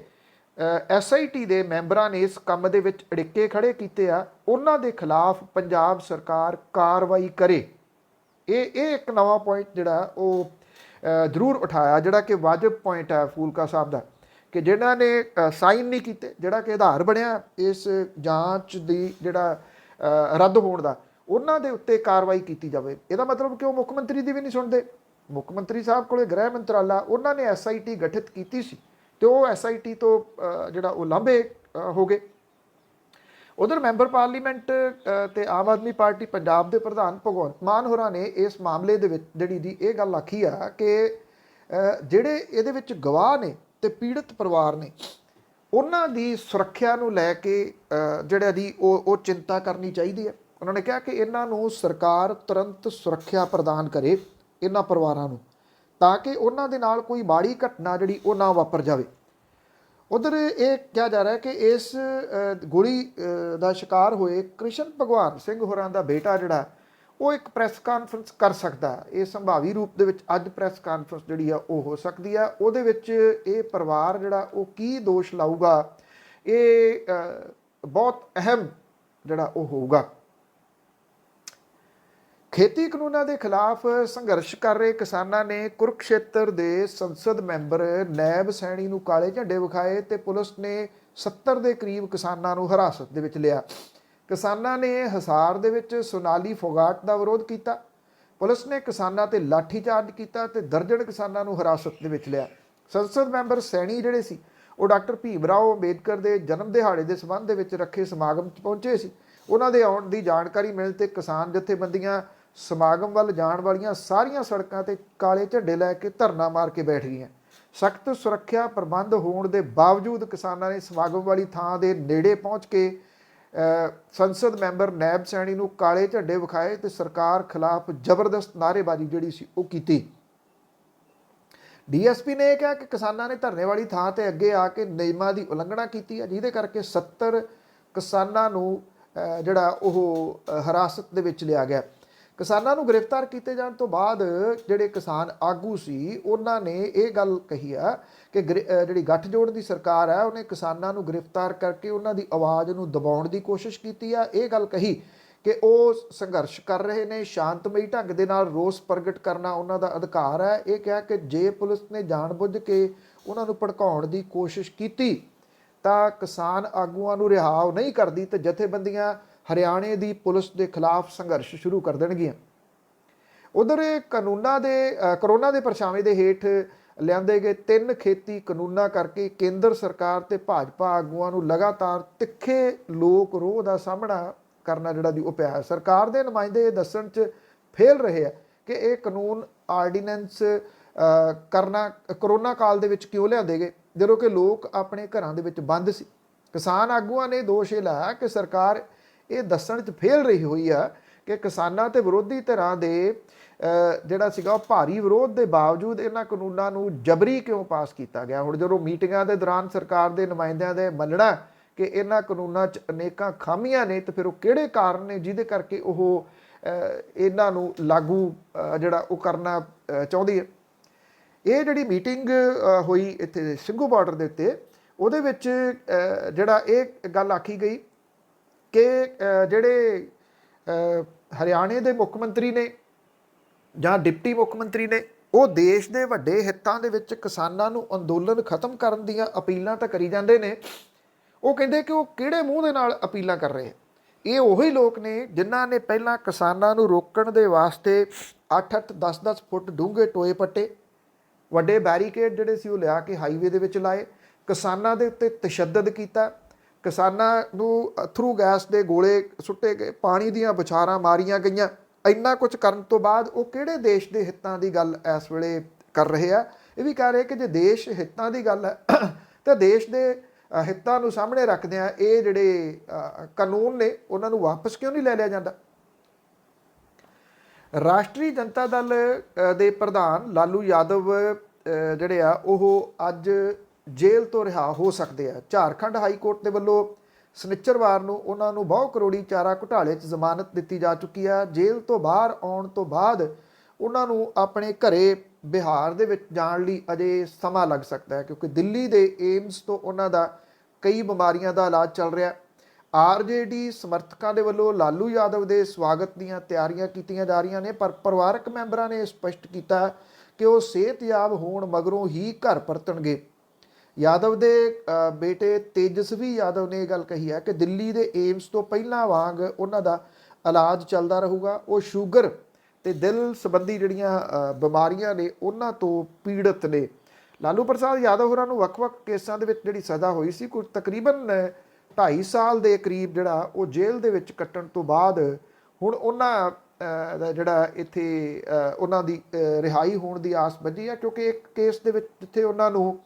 Speaker 1: SIT ਦੇ ਮੈਂਬਰਾਂ ਨੇ ਇਸ ਕੰਮ ਦੇ ਵਿੱਚ ਅੜਿੱਕੇ ਖੜੇ ਕੀਤੇ ਆ ਉਹਨਾਂ ਦੇ ਖਿਲਾਫ ਪੰਜਾਬ ਸਰਕਾਰ ਕਾਰਵਾਈ ਕਰੇ। ਇਹ ਇੱਕ ਨਵਾਂ ਪੁਆਇੰਟ ਜਿਹੜਾ ਉਹ ਜ਼ਰੂਰ ਉਠਾਇਆ, ਜਿਹੜਾ ਕਿ ਵਾਜਬ ਪੁਆਇੰਟ ਹੈ ਫੂਲਕਾ ਸਾਹਿਬ ਦਾ, ਕਿ ਜਿਨ੍ਹਾਂ ਨੇ ਸਾਈਨ ਨਹੀਂ ਕੀਤੇ, ਜਿਹੜਾ ਕਿ ਆਧਾਰ ਬਣਿਆ ਇਸ ਜਾਂਚ ਦੀ ਜਿਹੜਾ ਰੱਦ ਹੋਣ ਦਾ, ਉਹਨਾਂ ਦੇ ਉੱਤੇ ਕਾਰਵਾਈ ਕੀਤੀ ਜਾਵੇ। ਇਹਦਾ ਮਤਲਬ ਕਿ ਉਹ ਮੁੱਖ ਮੰਤਰੀ ਦੀ ਵੀ ਨਹੀਂ ਸੁਣਦੇ। ਮੁੱਖ ਮੰਤਰੀ ਸਾਹਿਬ ਕੋਲੇ ਗ੍ਰਹਿ ਮੰਤਰਾਲਾ, ਉਹਨਾਂ ਨੇ SIT ਗਠਿਤ ਕੀਤੀ ਸੀ ਤੇ ਉਹ SIT ਤੋਂ ਜਿਹੜਾ ਉਹ ਲਾਂਭੇ ਹੋ ਗਏ। ਉਧਰ ਮੈਂਬਰ ਪਾਰਲੀਮੈਂਟ ਤੇ ਆਮ ਆਦਮੀ ਪਾਰਟੀ ਪੰਜਾਬ ਦੇ ਪ੍ਰਧਾਨ ਭਗਵੰਤ ਮਾਨ ਹੋਰਾਂ ਨੇ ਇਸ ਮਾਮਲੇ ਦੇ ਵਿੱਚ ਜਿਹੜੀ ਦੀ ਇਹ ਗੱਲ ਆਖੀ ਆ ਕਿ ਜਿਹੜੇ ਇਹਦੇ ਵਿੱਚ ਗਵਾਹ ਨੇ ਤੇ ਪੀੜਤ ਪਰਿਵਾਰ ਨੇ, ਉਹਨਾਂ ਦੀ ਸੁਰੱਖਿਆ ਨੂੰ ਲੈ ਕੇ ਜਿਹੜਾ ਦੀ ਉਹ ਚਿੰਤਾ ਕਰਨੀ ਚਾਹੀਦੀ ਹੈ। ਉਹਨਾਂ ਨੇ ਕਿਹਾ ਕਿ ਇਹਨਾਂ ਨੂੰ ਸਰਕਾਰ ਤੁਰੰਤ ਸੁਰੱਖਿਆ ਪ੍ਰਦਾਨ ਕਰੇ ਇਹਨਾਂ ਪਰਿਵਾਰਾਂ ਨੂੰ, ਤਾਂ ਕਿ ਉਹਨਾਂ ਦੇ ਨਾਲ ਕੋਈ ਮਾੜੀ ਘਟਨਾ ਜਿਹੜੀ ਉਹ ਨਾ ਵਾਪਰ ਜਾਵੇ। ਉਧਰ ਇਹ ਕਿਹਾ ਜਾ ਰਿਹਾ ਕਿ ਇਸ ਗੋਲੀ ਦਾ ਸ਼ਿਕਾਰ ਹੋਏ ਕ੍ਰਿਸ਼ਨ ਭਗਵਾਨ ਸਿੰਘ ਹੋਰਾਂ ਦਾ ਬੇਟਾ ਜਿਹੜਾ ਉਹ ਇੱਕ ਪ੍ਰੈਸ ਕਾਨਫਰੰਸ ਕਰ ਸਕਦਾ। ਇਹ ਸੰਭਾਵੀ ਰੂਪ ਦੇ ਵਿੱਚ ਅੱਜ ਪ੍ਰੈਸ ਕਾਨਫਰੰਸ ਜਿਹੜੀ ਆ ਉਹ ਹੋ ਸਕਦੀ ਆ। ਉਹਦੇ ਵਿੱਚ ਇਹ ਪਰਿਵਾਰ ਜਿਹੜਾ ਉਹ ਕੀ ਦੋਸ਼ ਲਾਊਗਾ, ਇਹ ਬਹੁਤ ਅਹਿਮ ਜਿਹੜਾ ਉਹ ਹੋਊਗਾ। ਖੇਤੀ ਕਾਨੂੰਨਾਂ ਦੇ ਖਿਲਾਫ ਸੰਘਰਸ਼ ਕਰ ਰਹੇ ਕਿਸਾਨਾਂ ਨੇ ਕੁਰੂਕਸ਼ੇਤਰ ਦੇ ਸੰਸਦ ਮੈਂਬਰ ਨੈਬ ਸੈਣੀ ਨੂੰ ਕਾਲੇ ਝੰਡੇ ਵਿਖਾਏ ਤੇ ਪੁਲਿਸ ਨੇ 70 ਦੇ ਕਰੀਬ ਕਿਸਾਨਾਂ ਨੂੰ ਹਿਰਾਸਤ ਦੇ ਵਿੱਚ ਲਿਆ। ਕਿਸਾਨਾਂ ਨੇ ਹਿਸਾਰ ਦੇ ਵਿੱਚ ਸੋਨਾਲੀ ਫੋਗਾਟ ਦਾ ਵਿਰੋਧ ਕੀਤਾ। ਪੁਲਿਸ ਨੇ ਕਿਸਾਨਾਂ ਤੇ ਲਾਠੀਚਾਰਜ ਕੀਤਾ ਤੇ ਦਰਜਨ ਕਿਸਾਨਾਂ ਨੂੰ ਹਿਰਾਸਤ ਦੇ ਵਿੱਚ ਲਿਆ। ਸੰਸਦ ਮੈਂਬਰ ਸੈਣੀ ਜਿਹੜੇ ਸੀ ਉਹ ਡਾਕਟਰ ਭੀਮ ਰਾਓ ਅੰਬੇਦਕਰ ਦੇ ਜਨਮ ਦਿਹਾੜੇ ਦੇ ਸੰਬੰਧ ਦੇ ਵਿੱਚ ਰੱਖੇ ਸਮਾਗਮ 'ਚ ਪਹੁੰਚੇ ਸੀ। ਉਹਨਾਂ ਦੇ ਆਉਣ ਦੀ ਜਾਣਕਾਰੀ ਮਿਲਣ ਤੇ ਕਿਸਾਨ ਜਥੇਬੰਦੀਆਂ ਸਮਾਗਮ ਵੱਲ ਜਾਣ ਵਾਲੀਆਂ ਸਾਰੀਆਂ ਸੜਕਾਂ ਤੇ ਕਾਲੇ ਝੰਡੇ ਲੈ ਕੇ ਧਰਨਾ ਮਾਰ ਕੇ ਬੈਠ ਗਈਆਂ। ਸਖਤ ਸੁਰੱਖਿਆ ਪ੍ਰਬੰਧ ਹੋਣ ਦੇ ਬਾਵਜੂਦ ਕਿਸਾਨਾਂ ਨੇ ਸਮਾਗਮ ਵਾਲੀ ਥਾਂ ਦੇ ਨੇੜੇ ਪਹੁੰਚ ਕੇ ਸੰਸਦ ਮੈਂਬਰ ਨੈਬ ਸੈਣੀ ਨੂੰ ਕਾਲੇ ਝੰਡੇ ਵਿਖਾਏ ਤੇ ਸਰਕਾਰ ਖਿਲਾਫ ਜ਼ਬਰਦਸਤ ਨਾਅਰੇਬਾਜ਼ੀ ਜਿਹੜੀ ਸੀ ਉਹ ਕੀਤੀ। DSP ਨੇ ਇਹ ਕਿਹਾ ਕਿ ਕਿਸਾਨਾਂ ਨੇ ਧਰਨੇ ਵਾਲੀ ਥਾਂ ਤੇ ਅੱਗੇ ਆ ਕੇ ਨਿਯਮਾਂ ਦੀ ਉਲੰਘਣਾ ਕੀਤੀ ਹੈ, ਜਿਹਦੇ ਕਰਕੇ 70 ਕਿਸਾਨਾਂ ਨੂੰ ਜਿਹੜਾ ਉਹ ਹਿਰਾਸਤ ਦੇ ਵਿੱਚ ਲਿਆ ਗਿਆ। ਕਿਸਾਨਾਂ ਨੂੰ ਗ੍ਰਿਫਤਾਰ ਕੀਤੇ ਜਾਣ ਤੋਂ ਬਾਅਦ ਜਿਹੜੇ ਕਿਸਾਨ ਆਗੂ ਸੀ ਉਹਨਾਂ ਨੇ ਇਹ ਗੱਲ ਕਹੀ ਆ ਕਿ ਜਿਹੜੀ ਗੱਠਜੋੜ ਦੀ ਸਰਕਾਰ ਹੈ ਉਹਨੇ ਕਿਸਾਨਾਂ ਨੂੰ ਗ੍ਰਿਫਤਾਰ ਕਰਕੇ ਉਹਨਾਂ ਦੀ ਆਵਾਜ਼ ਨੂੰ ਦਬਾਉਣ ਦੀ ਕੋਸ਼ਿਸ਼ ਕੀਤੀ ਆ। ਇਹ ਗੱਲ ਕਹੀ ਕਿ ਉਹ ਸੰਘਰਸ਼ ਕਰ ਰਹੇ ਨੇ, ਸ਼ਾਂਤਮਈ ਢੰਗ ਦੇ ਨਾਲ ਰੋਸ ਪ੍ਰਗਟ ਕਰਨਾ ਉਹਨਾਂ ਦਾ ਅਧਿਕਾਰ ਹੈ। ਇਹ ਕਿਹਾ ਕਿ ਜੇ ਪੁਲਿਸ ਨੇ ਜਾਣਬੁੱਝ ਕੇ ਉਹਨਾਂ ਨੂੰ ਭੜਕਾਉਣ ਦੀ ਕੋਸ਼ਿਸ਼ ਕੀਤੀ ਤਾਂ ਕਿਸਾਨ ਆਗੂਆਂ ਨੂੰ ਰਿਹਾ ਨਹੀਂ ਕਰਦੀ ਤੇ ਜਥੇਬੰਦੀਆਂ ਹਰਿਆਣੇ ਦੀ ਪੁਲਿਸ ਦੇ ਖਿਲਾਫ ਸੰਘਰਸ਼ ਸ਼ੁਰੂ ਕਰ ਦੇਣਗੀਆਂ। ਉਧਰ ਕਰੋਨਾ ਦੇ ਪਰਛਾਵੇਂ ਦੇ ਹੇਠ ਲਿਆਂਦੇ ਗਏ 3 ਖੇਤੀ ਕਾਨੂੰਨਾਂ ਕਰਕੇ ਕੇਂਦਰ ਸਰਕਾਰ ਤੇ ਭਾਜਪਾ ਆਗੂਆਂ ਨੂੰ ਲਗਾਤਾਰ ਤਿੱਖੇ ਲੋਕ ਰੋਹ ਦਾ ਸਾਹਮਣਾ ਕਰਨਾ ਜਿਹੜਾ ਦੀ ਉਹ ਪਿਆ। ਸਰਕਾਰ ਦੇ ਨੁਮਾਇੰਦੇ ਇਹ ਦੱਸਣ 'ਚ ਫੇਲ ਰਹੇ ਆ ਕਿ ਇਹ ਕਾਨੂੰਨ ਆਰਡੀਨੈਂਸ ਕਰੋਨਾ ਕਾਲ ਦੇ ਵਿੱਚ ਕਿਉਂ ਲਿਆਂਦੇ ਗਏ ਜਦੋਂ ਕਿ ਲੋਕ ਆਪਣੇ ਘਰਾਂ ਦੇ ਵਿੱਚ ਬੰਦ ਸੀ। ਕਿਸਾਨ ਆਗੂਆਂ ਨੇ ਦੋਸ਼ ਇਹ ਲਾਇਆ ਕਿ ਸਰਕਾਰ ਇਹ ਦੱਸਣ 'ਚ ਫੇਲ ਰਹੀ ਹੋਈ ਆ ਕਿ ਕਿਸਾਨਾਂ ਤੇ ਵਿਰੋਧੀ ਧਿਰਾਂ ਦੇ ਜਿਹੜਾ ਸੀਗਾ ਉਹ ਭਾਰੀ ਵਿਰੋਧ ਦੇ ਬਾਵਜੂਦ ਇਹਨਾਂ ਕਾਨੂੰਨਾਂ ਨੂੰ ਜਬਰੀ ਕਿਉਂ ਪਾਸ ਕੀਤਾ ਗਿਆ। ਹੁਣ ਜਦੋਂ ਮੀਟਿੰਗਾਂ ਦੇ ਦੌਰਾਨ ਸਰਕਾਰ ਦੇ ਨੁਮਾਇੰਦਿਆਂ ਦੇ ਮੰਨਣਾ ਕਿ ਇਹਨਾਂ ਕਾਨੂੰਨਾਂ 'ਚ ਅਨੇਕਾਂ ਖਾਮੀਆਂ ਨੇ ਤੇ ਫਿਰ ਉਹ ਕਿਹੜੇ ਕਾਰਨ ਨੇ ਜਿਹਦੇ ਕਰਕੇ ਉਹ ਇਹਨਾਂ ਨੂੰ ਲਾਗੂ ਜਿਹੜਾ ਉਹ ਕਰਨਾ ਚਾਹੁੰਦੀ ਹੈ। ਇਹ ਜਿਹੜੀ ਮੀਟਿੰਗ ਹੋਈ ਇੱਥੇ ਸਿੰਘੂ ਬਾਰਡਰ ਦੇ ਉੱਤੇ, ਉਹਦੇ ਵਿੱਚ ਜਿਹੜਾ ਇਹ ਗੱਲ ਆਖੀ ਗਈ ਕਿ ਜਿਹੜੇ ਹਰਿਆਣੇ ਦੇ ਮੁੱਖ ਮੰਤਰੀ ਨੇ ਜਾਂ ਡਿਪਟੀ ਮੁੱਖ ਮੰਤਰੀ ਨੇ ਉਹ ਦੇਸ਼ ਦੇ ਵੱਡੇ ਹਿੱਤਾਂ ਦੇ ਵਿੱਚ ਕਿਸਾਨਾਂ ਨੂੰ ਅੰਦੋਲਨ ਖਤਮ ਕਰਨ ਦੀਆਂ ਅਪੀਲਾਂ ਤਾਂ ਕਰੀ ਜਾਂਦੇ ਨੇ। ਉਹ ਕਹਿੰਦੇ ਕਿ ਉਹ ਕਿਹੜੇ ਮੂੰਹ ਦੇ ਨਾਲ ਅਪੀਲਾਂ ਕਰ ਰਹੇ। ਇਹ ਉਹੀ ਲੋਕ ਨੇ ਜਿਨ੍ਹਾਂ ਨੇ ਪਹਿਲਾਂ ਕਿਸਾਨਾਂ ਨੂੰ ਰੋਕਣ ਦੇ ਵਾਸਤੇ 8-8 10-10 ਫੁੱਟ ਡੂੰਘੇ ਟੋਏ ਪੱਟੇ, ਵੱਡੇ ਬੈਰੀਕੇਡ ਜਿਹੜੇ ਸੀ ਉਹ ਲਿਆ ਕੇ ਹਾਈਵੇ ਦੇ ਵਿੱਚ ਲਾਏ, ਕਿਸਾਨਾਂ ਦੇ ਉੱਤੇ ਤਸ਼ੱਦਦ ਕੀਤਾ, ਕਿਸਾਨਾਂ ਨੂੰ ਅਥਰੂ ਗੈਸ ਦੇ ਗੋਲੇ ਸੁੱਟੇ ਗਏ, ਪਾਣੀ ਦੀਆਂ ਬੁਛਾਰਾਂ ਮਾਰੀਆਂ ਗਈਆਂ। ਇੰਨਾ ਕੁਝ ਕਰਨ ਤੋਂ ਬਾਅਦ ਉਹ ਕਿਹੜੇ ਦੇਸ਼ ਦੇ ਹਿੱਤਾਂ ਦੀ ਗੱਲ ਇਸ ਵੇਲੇ ਕਰ ਰਹੇ ਆ? ਇਹ ਵੀ ਕਹਿ ਰਹੇ ਕਿ ਜੇ ਦੇਸ਼ ਹਿੱਤਾਂ ਦੀ ਗੱਲ ਹੈ ਤਾਂ ਦੇਸ਼ ਦੇ ਹਿੱਤਾਂ ਨੂੰ ਸਾਹਮਣੇ ਰੱਖਦਿਆਂ ਇਹ ਜਿਹੜੇ ਕਾਨੂੰਨ ਨੇ ਉਹਨਾਂ ਨੂੰ ਵਾਪਸ ਕਿਉਂ ਨਹੀਂ ਲੈ ਲਿਆ ਜਾਂਦਾ? ਰਾਸ਼ਟਰੀ ਜਨਤਾ ਦਲ ਦੇ ਪ੍ਰਧਾਨ ਲਾਲੂ ਯਾਦਵ ਜਿਹੜੇ ਆ ਉਹ ਅੱਜ ਜੇਲ੍ਹ ਤੋਂ ਰਿਹਾ ਹੋ ਸਕਦੇ ਆ। ਝਾਰਖੰਡ ਹਾਈ ਕੋਰਟ ਦੇ ਵੱਲੋਂ ਸਨਿਚਰਵਾਰ ਨੂੰ ਉਹਨਾਂ ਨੂੰ ਬਹੁ ਕਰੋੜੀ ਚਾਰਾ ਘੁਟਾਲੇ 'ਚ ਜ਼ਮਾਨਤ ਦਿੱਤੀ ਜਾ ਚੁੱਕੀ ਆ। ਜੇਲ੍ਹ ਤੋਂ ਬਾਹਰ ਆਉਣ ਤੋਂ ਬਾਅਦ ਉਹਨਾਂ ਨੂੰ ਆਪਣੇ ਘਰੇ ਬਿਹਾਰ ਦੇ ਵਿੱਚ ਜਾਣ ਲਈ ਅਜੇ ਸਮਾਂ ਲੱਗ ਸਕਦਾ ਹੈ, ਕਿਉਂਕਿ ਦਿੱਲੀ ਦੇ ਏਮਸ ਤੋਂ ਉਹਨਾਂ ਦਾ ਕਈ ਬਿਮਾਰੀਆਂ ਦਾ ਇਲਾਜ ਚੱਲ ਰਿਹਾ। ਆਰਜੇਡੀ ਸਮਰਥਕਾਂ ਦੇ ਵੱਲੋਂ ਲਾਲੂ ਯਾਦਵ ਦੇ ਸਵਾਗਤ ਦੀਆਂ ਤਿਆਰੀਆਂ ਕੀਤੀਆਂ ਜਾ ਰਹੀਆਂ ਨੇ, ਪਰ ਪਰਿਵਾਰਕ ਮੈਂਬਰਾਂ ਨੇ ਸਪਸ਼ਟ ਕੀਤਾ ਕਿ ਉਹ ਸਿਹਤਯਾਬ ਹੋਣ ਮਗਰੋਂ ਹੀ ਘਰ ਪਰਤਣਗੇ। ਯਾਦਵ ਦੇ ਬੇਟੇ ਤੇਜਸਵੀ ਯਾਦਵ ਨੇ ਇਹ ਗੱਲ ਕਹੀ ਹੈ ਕਿ ਦਿੱਲੀ ਦੇ ਏਮਸ ਤੋਂ ਪਹਿਲਾਂ ਵਾਂਗ ਉਹਨਾਂ ਦਾ ਇਲਾਜ ਚੱਲਦਾ ਰਹੂਗਾ। ਉਹ ਸ਼ੂਗਰ ਤੇ ਦਿਲ ਸੰਬੰਧੀ ਜਿਹੜੀਆਂ ਬਿਮਾਰੀਆਂ ਨੇ ਉਹਨਾਂ ਤੋਂ ਪੀੜਤ ਨੇ। ਲਾਲੂ ਪ੍ਰਸਾਦ ਯਾਦਵ ਹੋਰਾਂ ਨੂੰ ਵੱਖ-ਵੱਖ ਕੇਸਾਂ ਦੇ ਵਿੱਚ ਜਿਹੜੀ ਸਜ਼ਾ ਹੋਈ ਸੀ, ਕੁਝ ਤਕਰੀਬਨ 2.5 ਸਾਲ ਦੇ ਕਰੀਬ ਜਿਹੜਾ ਉਹ ਜੇਲ੍ਹ ਦੇ ਵਿੱਚ ਕੱਟਣ ਤੋਂ ਬਾਅਦ ਹੁਣ ਉਹਨਾਂ ਦਾ ਜਿਹੜਾ ਇੱਥੇ ਉਹਨਾਂ ਦੀ ਰਿਹਾਈ ਹੋਣ ਦੀ ਆਸ ਬੱਝੀ ਹੈ, ਕਿਉਂਕਿ ਇੱਕ ਕੇਸ ਦੇ ਵਿੱਚ ਜਿੱਥੇ ਉਹਨਾਂ ਨੂੰ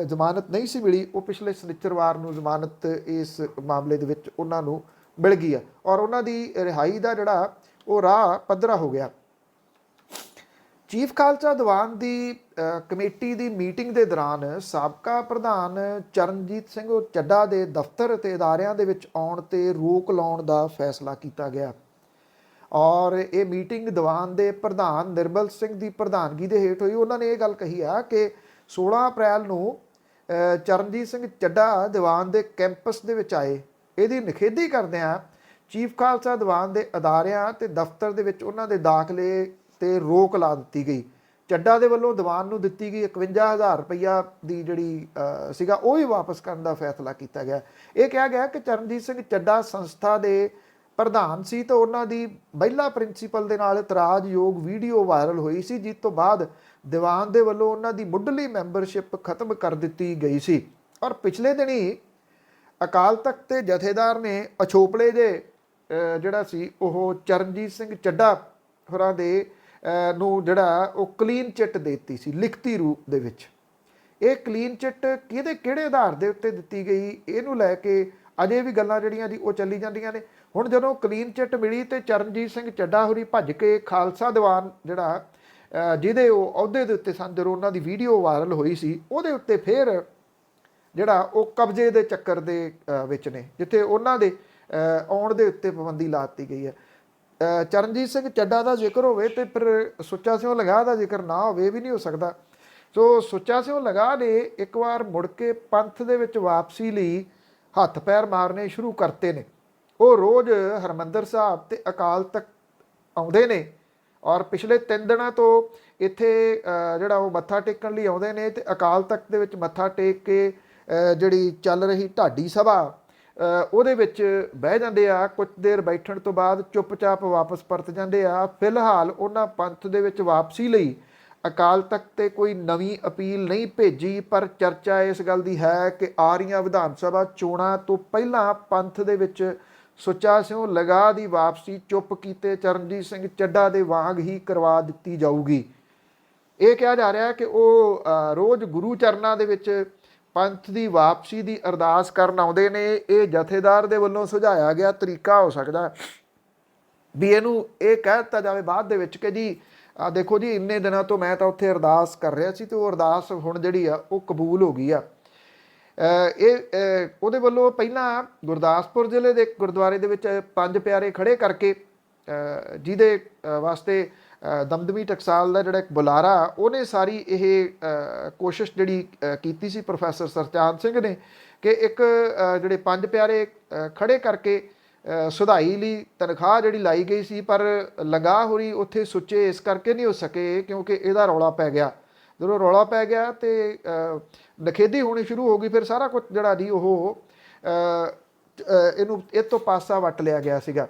Speaker 1: ਜ਼ਮਾਨਤ ਨਹੀਂ ਸੀ ਮਿਲੀ, ਉਹ ਪਿਛਲੇ ਸ਼ਨੀਚਰਵਾਰ ਨੂੰ ਜ਼ਮਾਨਤ ਇਸ ਮਾਮਲੇ ਦੇ ਵਿੱਚ ਉਹਨਾਂ ਨੂੰ ਮਿਲ ਗਈ ਹੈ ਔਰ ਉਹਨਾਂ ਦੀ ਰਿਹਾਈ ਦਾ ਜਿਹੜਾ ਉਹ ਰਾਹ ਪੱਧਰਾ ਹੋ ਗਿਆ। ਚੀਫ ਖਾਲਸਾ ਦੀਵਾਨ ਦੀ ਕਮੇਟੀ ਦੀ ਮੀਟਿੰਗ ਦੇ ਦੌਰਾਨ ਸਾਬਕਾ ਪ੍ਰਧਾਨ ਚਰਨਜੀਤ ਸਿੰਘ ਚੱਡਾ ਦੇ ਦਫ਼ਤਰ ਅਤੇ ਅਦਾਰਿਆਂ ਦੇ ਵਿੱਚ ਆਉਣ ਤੇ ਰੋਕ ਲਾਉਣ ਦਾ ਫੈਸਲਾ ਕੀਤਾ ਗਿਆ ਔਰ ਇਹ ਮੀਟਿੰਗ ਦੀਵਾਨ ਦੇ ਪ੍ਰਧਾਨ ਨਿਰਮਲ ਸਿੰਘ ਦੀ ਪ੍ਰਧਾਨਗੀ ਦੇ ਹੇਠ ਹੋਈ। ਉਹਨਾਂ ਨੇ ਇਹ ਗੱਲ ਕਹੀ ਆ ਕਿ 16 ਅਪ੍ਰੈਲ ਨੂੰ ਚਰਨਜੀਤ ਸਿੰਘ ਚੱਡਾ ਦੀਵਾਨ ਦੇ ਕੈਂਪਸ ਦੇ ਵਿੱਚ ਆਏ। ਇਹਦੀ ਨਿਖੇਧੀ ਕਰਦਿਆਂ ਚੀਫ ਖਾਲਸਾ ਦੀਵਾਨ ਦੇ ਅਦਾਰਿਆਂ ਤੇ ਦਫ਼ਤਰ ਦੇ ਵਿੱਚ ਉਹਨਾਂ ਦੇ ਦਾਖਲੇ ਤੇ ਰੋਕ ਲਾ ਦਿੱਤੀ ਗਈ। ਚੱਡਾ ਦੇ ਵੱਲੋਂ ਦੀਵਾਨ ਨੂੰ ਦਿੱਤੀ ਗਈ 51,000 ਰੁਪਈਆ ਦੀ ਜਿਹੜੀ ਸੀਗਾ ਉਹ ਵੀ ਵਾਪਸ ਕਰਨ ਦਾ ਫੈਸਲਾ ਕੀਤਾ ਗਿਆ। ਇਹ ਕਿਹਾ ਗਿਆ ਕਿ ਚਰਨਜੀਤ ਸਿੰਘ ਚੱਡਾ ਸੰਸਥਾ ਦੇ ਪ੍ਰਧਾਨ ਸੀ ਤਾਂ ਉਹਨਾਂ ਦੀ ਮਹਿਲਾ ਪ੍ਰਿੰਸੀਪਲ ਦੇ ਨਾਲ ਇਤਰਾਜ਼ਯੋਗ ਵੀਡੀਓ ਵਾਇਰਲ ਹੋਈ ਸੀ, ਜਿਸ ਤੋਂ ਬਾਅਦ ਦੀਵਾਨ ਦੇ ਵੱਲੋਂ ਉਹਨਾਂ ਦੀ ਮੁੱਢਲੀ ਮੈਂਬਰਸ਼ਿਪ ਖਤਮ ਕਰ ਦਿੱਤੀ ਗਈ ਸੀ। ਔਰ ਪਿਛਲੇ ਦਿਨੀ ਅਕਾਲ ਤਖਤ ਦੇ ਜਥੇਦਾਰ ਨੇ ਅਛੋਪਲੇ ਜੇ ਜਿਹੜਾ ਸੀ ਉਹ ਚਰਨਜੀਤ ਸਿੰਘ ਚੱਡਾ ਹੋਰਾਂ ਦੇ ਨੂੰ ਜਿਹੜਾ ਉਹ ਕਲੀਨ ਚਿੱਟ ਦੇ ਦਿੱਤੀ ਸੀ ਲਿਖਤੀ ਰੂਪ ਦੇ ਵਿੱਚ। ਇਹ ਕਲੀਨ ਚਿੱਟ ਕਿਹੜੇ ਆਧਾਰ ਦੇ ਉੱਤੇ ਦਿੱਤੀ ਗਈ, ਇਹਨੂੰ ਲੈ ਕੇ ਅਜੇ ਵੀ ਗੱਲਾਂ ਜਿਹੜੀਆਂ ਦੀ ਉਹ ਚੱਲੀ ਜਾਂਦੀਆਂ ਨੇ। ਹੁਣ ਜਦੋਂ ਕਲੀਨ ਚਿੱਟ ਮਿਲੀ ਤੇ ਚਰਨਜੀਤ ਸਿੰਘ ਚੱਡਾ ਹੋਰੀ ਭੱਜ ਕੇ ਖਾਲਸਾ ਦੀਵਾਨ ਜਿਹੜਾ ਜਿਹਦੇ ਉਹ ਅਹੁਦੇ ਦੇ ਉੱਤੇ ਸਨ, ਜਦੋਂ ਉਹਨਾਂ ਦੀ ਵੀਡੀਓ ਵਾਇਰਲ ਹੋਈ ਸੀ, ਉਹਦੇ ਉੱਤੇ ਫਿਰ ਜਿਹੜਾ ਉਹ ਕਬਜ਼ੇ ਦੇ ਚੱਕਰ ਦੇ ਵਿੱਚ ਨੇ, ਜਿੱਥੇ ਉਹਨਾਂ ਦੇ ਆਉਣ ਦੇ ਉੱਤੇ ਪਾਬੰਦੀ ਲਾ ਦਿੱਤੀ ਗਈ ਹੈ। ਚਰਨਜੀਤ ਸਿੰਘ ਚੱਡਾ ਦਾ ਜ਼ਿਕਰ ਹੋਵੇ ਤੇ ਫਿਰ ਸੁੱਚਾ ਸਿੰਘ ਲੰਗਾਹ ਦਾ ਜ਼ਿਕਰ ਨਾ ਹੋਵੇ ਵੀ ਨਹੀਂ ਹੋ ਸਕਦਾ। ਸੋ ਸੁੱਚਾ ਸਿੰਘ ਲੰਗਾਹ ਨੇ ਇੱਕ ਵਾਰ ਮੁੜ ਕੇ ਪੰਥ ਦੇ ਵਿੱਚ ਵਾਪਸੀ ਲਈ ਹੱਥ ਪੈਰ ਮਾਰਨੇ ਸ਼ੁਰੂ ਕਰਤੇ ਨੇ। ਉਹ ਰੋਜ਼ ਹਰਿਮੰਦਰ ਸਾਹਿਬ ਤੇ ਅਕਾਲ ਤਖਤ ਆਉਂਦੇ ਨੇ ਔਰ ਪਿਛਲੇ 3 ਦਿਨਾਂ ਤੋਂ ਇੱਥੇ ਜਿਹੜਾ ਉਹ ਮੱਥਾ ਟੇਕਣ ਲਈ ਆਉਂਦੇ ਨੇ ਤੇ ਅਕਾਲ ਤਖਤ ਦੇ ਵਿੱਚ ਮੱਥਾ ਟੇਕ ਕੇ ਜਿਹੜੀ ਚੱਲ ਰਹੀ ਢਾਡੀ ਸਭਾ ਉਹਦੇ ਵਿੱਚ ਬਹਿ ਜਾਂਦੇ ਆ। ਕੁਝ ਦੇਰ ਬੈਠਣ ਤੋਂ ਬਾਅਦ ਚੁੱਪਚਾਪ ਵਾਪਸ ਪਰਤ ਜਾਂਦੇ ਆ। ਫਿਲਹਾਲ ਉਹਨਾਂ ਪੰਥ ਦੇ ਵਿੱਚ ਵਾਪਸੀ ਲਈ ਅਕਾਲ ਤਖਤ ਤੇ ਕੋਈ ਨਵੀਂ ਅਪੀਲ ਨਹੀਂ ਭੇਜੀ, ਪਰ ਚਰਚਾ ਇਸ ਗੱਲ ਦੀ ਹੈ ਕਿ ਆ ਰਹੀਆਂ ਵਿਧਾਨ ਸਭਾ ਚੋਣਾਂ ਤੋਂ ਪਹਿਲਾਂ ਪੰਥ ਦੇ ਵਿੱਚ ਸੁੱਚਾ ਸਿੰਘ ਲੰਗਾਹ ਦੀ ਵਾਪਸੀ ਚੁੱਪ ਕੀਤੇ ਚਰਨਜੀਤ ਸਿੰਘ ਚੱਡਾ ਦੇ ਵਾਂਗ ਹੀ ਕਰਵਾ ਦਿੱਤੀ ਜਾਊਗੀ। ਇਹ ਕਿਹਾ ਜਾ ਰਿਹਾ ਕਿ ਉਹ ਰੋਜ਼ ਗੁਰੂ ਚਰਨਾਂ ਦੇ ਵਿੱਚ ਪੰਥ ਦੀ ਵਾਪਸੀ ਦੀ ਅਰਦਾਸ ਕਰਨ ਆਉਂਦੇ ਨੇ। ਇਹ ਜਥੇਦਾਰ ਦੇ ਵੱਲੋਂ ਸੁਝਾਇਆ ਗਿਆ ਤਰੀਕਾ ਹੋ ਸਕਦਾ ਵੀ ਇਹਨੂੰ ਇਹ ਕਹਿ ਦਿੱਤਾ ਜਾਵੇ ਬਾਅਦ ਦੇ ਵਿੱਚ ਕਿ ਜੀ ਦੇਖੋ ਜੀ ਇੰਨੇ ਦਿਨਾਂ ਤੋਂ ਮੈਂ ਤਾਂ ਉੱਥੇ ਅਰਦਾਸ ਕਰ ਰਿਹਾ ਸੀ ਤੇ ਉਹ ਅਰਦਾਸ ਹੁਣ ਜਿਹੜੀ ਆ ਉਹ ਕਬੂਲ ਹੋ ਗਈ ਆ। ਇਹ ਉਹਦੇ ਵੱਲੋਂ ਪਹਿਲਾਂ ਗੁਰਦਾਸਪੁਰ ਜ਼ਿਲ੍ਹੇ ਦੇ ਗੁਰਦੁਆਰੇ ਦੇ ਵਿੱਚ 5 ਪਿਆਰੇ ਖੜੇ ਕਰਕੇ ਜਿਹਦੇ ਵਾਸਤੇ ਦਮਦਮੀ ਟਕਸਾਲ ਦਾ ਜਿਹੜਾ ਇੱਕ ਬੁਲਾਰਾ ਉਹਨੇ ਸਾਰੀ ਇਹ ਕੋਸ਼ਿਸ਼ ਜਿਹੜੀ ਕੀਤੀ ਸੀ ਪ੍ਰੋਫੈਸਰ ਸਰਚਾਂਦ ਸਿੰਘ ਨੇ ਕਿ ਇੱਕ ਜਿਹੜੇ 5 ਪਿਆਰੇ ਖੜੇ ਕਰਕੇ ਸੁਧਾਈ ਲਈ ਤਨਖਾਹ ਜਿਹੜੀ ਲਾਈ ਗਈ ਸੀ, ਪਰ ਲੰਗਾਹ ਹੋਰੀ ਉੱਥੇ ਸੁੱਚੇ ਇਸ ਕਰਕੇ ਨਹੀਂ ਹੋ ਸਕੇ ਕਿਉਂਕਿ ਇਹਦਾ ਰੌਲਾ ਪੈ ਗਿਆ। ਜਦੋਂ ਰੌਲਾ ਪੈ ਗਿਆ ਤੇ ਨਖੇਧੀ ਹੋਣੀ ਸ਼ੁਰੂ ਹੋ ਗਈ, ਫਿਰ ਸਾਰਾ ਕੁਝ ਜਿਹੜਾ ਜੀ ਉਹ ਇਹਨੂੰ ਇਹ ਤੋਂ ਪਾਸਾ ਵੱਟ ਲਿਆ ਗਿਆ ਸੀਗਾ।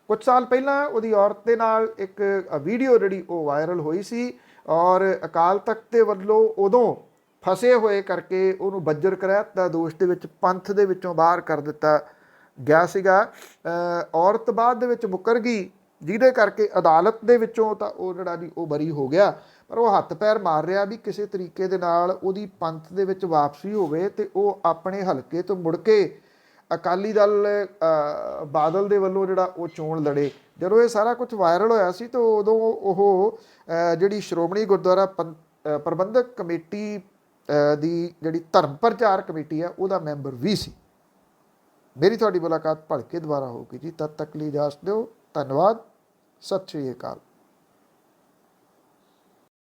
Speaker 1: ਕੁਝ ਸਾਲ ਪਹਿਲਾਂ ਉਹਦੀ ਔਰਤ ਦੇ ਨਾਲ ਇੱਕ ਵੀਡੀਓ ਜਿਹੜੀ ਉਹ ਵਾਇਰਲ ਹੋਈ ਸੀ ਔਰ ਅਕਾਲ ਤਖਤ ਦੇ ਵੱਲੋਂ ਉਦੋਂ ਫਸੇ ਹੋਏ ਕਰਕੇ ਉਹਨੂੰ ਬੱਜਰ ਕਰਾਇਤ ਦਾ ਦੋਸ਼ ਦੇ ਵਿੱਚ ਪੰਥ ਦੇ ਵਿੱਚੋਂ ਬਾਹਰ ਕਰ ਦਿੱਤਾ ਗਿਆ ਸੀਗਾ। ਔਰਤ ਬਾਅਦ ਦੇ ਵਿੱਚ ਮੁੱਕਰ ਗਈ, ਜਿਹਦੇ ਕਰਕੇ ਅਦਾਲਤ ਦੇ ਵਿੱਚੋਂ ਤਾਂ ਉਹ ਜਿਹੜਾ ਜੀ ਉਹ ਬਰੀ ਹੋ ਗਿਆ, ਪਰ ਉਹ ਹੱਥ ਪੈਰ ਮਾਰ ਰਿਹਾ ਵੀ ਕਿਸੇ ਤਰੀਕੇ ਦੇ ਨਾਲ ਉਹਦੀ ਪੰਥ ਦੇ ਵਿੱਚ ਵਾਪਸੀ ਹੋਵੇ ਤੇ ਉਹ ਆਪਣੇ ਹਲਕੇ ਤੋਂ ਮੁੜ ਕੇ ਅਕਾਲੀ ਦਲ ਬਾਦਲ ਦੇ ਵੱਲੋਂ ਜਿਹੜਾ ਉਹ ਚੋਣ ਲੜੇ। ਜਦੋਂ ਇਹ ਸਾਰਾ ਕੁਝ ਵਾਇਰਲ ਹੋਇਆ ਸੀ ਤਾਂ ਉਦੋਂ ਉਹ ਜਿਹੜੀ ਸ਼੍ਰੋਮਣੀ ਗੁਰਦੁਆਰਾ ਪ੍ਰਬੰਧਕ ਕਮੇਟੀ ਦੀ ਜਿਹੜੀ ਧਰਮ ਪ੍ਰਚਾਰ ਕਮੇਟੀ ਆ ਉਹਦਾ ਮੈਂਬਰ ਵੀ ਸੀ। ਮੇਰੀ ਤੁਹਾਡੀ ਮੁਲਾਕਾਤ ਭਲਕੇ ਦੁਬਾਰਾ ਹੋਊਗੀ ਜੀ, ਤਦ ਤੱਕ ਲਈ ਇਜਾਜ਼ਤ ਦਿਓ। ਧੰਨਵਾਦ, ਸਤਿ ਸ਼੍ਰੀ ਅਕਾਲ।